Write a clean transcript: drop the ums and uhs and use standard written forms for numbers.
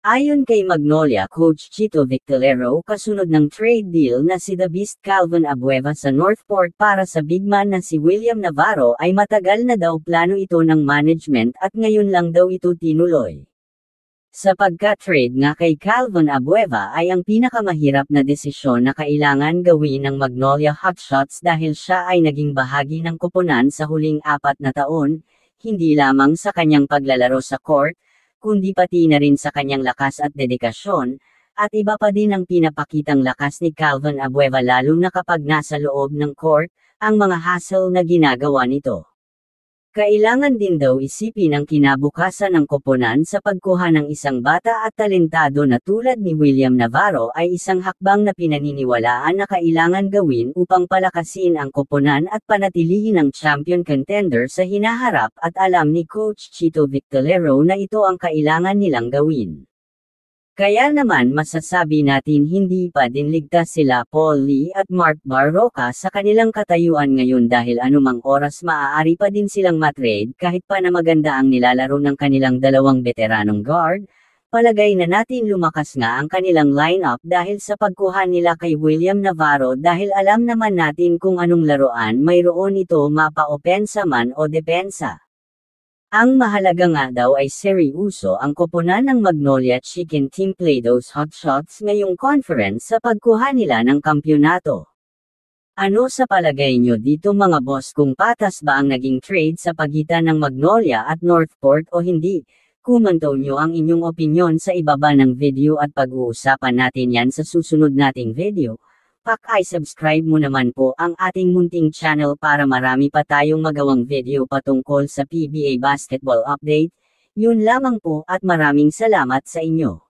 Ayon kay Magnolia coach Chito Victorero, kasunod ng trade deal na si The Beast Calvin Abueva sa Northport para sa bigman na si William Navarro ay matagal na daw plano ito ng management at ngayon lang daw ito tinuloy. Sa pagka-trade nga kay Calvin Abueva ay ang pinakamahirap na desisyon na kailangan gawin ng Magnolia Hotshots dahil siya ay naging bahagi ng koponan sa huling 4 na taon, hindi lamang sa kanyang paglalaro sa court, kundi pati na rin sa kanyang lakas at dedikasyon, at iba pa din ang pinapakitang lakas ni Calvin Abueva lalo na kapag nasa loob ng court, ang mga hustle na ginagawa nito. Kailangan din daw isipin ang kinabukasan ng koponan sa pagkuha ng isang bata at talentado na tulad ni William Navarro ay isang hakbang na pinaniniwalaan na kailangan gawin upang palakasin ang koponan at panatilihin ang champion contender sa hinaharap at alam ni Coach Chito Victorero na ito ang kailangan nilang gawin. Kaya naman masasabi natin hindi pa din ligtas sila Paul Lee at Mark Barroca sa kanilang katayuan ngayon dahil anumang oras maaari pa din silang matrade kahit pa na maganda ang nilalaro ng kanilang dalawang veteranong guard. Palagay na natin lumakas nga ang kanilang lineup dahil sa pagkuha nila kay William Navarro dahil alam naman natin kung anong laruan mayroon ito mapa-opensa man o depensa. Ang mahalaga nga daw ay seryoso ang koponan ng Magnolia Chicken Team Play-Doh's Hotshots ngayong conference sa pagkuha nila ng kampyonato. Ano sa palagay nyo dito mga boss, kung patas ba ang naging trade sa pagitan ng Magnolia at Northport o hindi? Komento nyo ang inyong opinyon sa ibaba ng video at pag-uusapan natin yan sa susunod nating video. Paki-subscribe mo naman po ang ating munting channel para marami pa tayong magawang video patungkol sa PBA Basketball Update. Yun lamang po at maraming salamat sa inyo.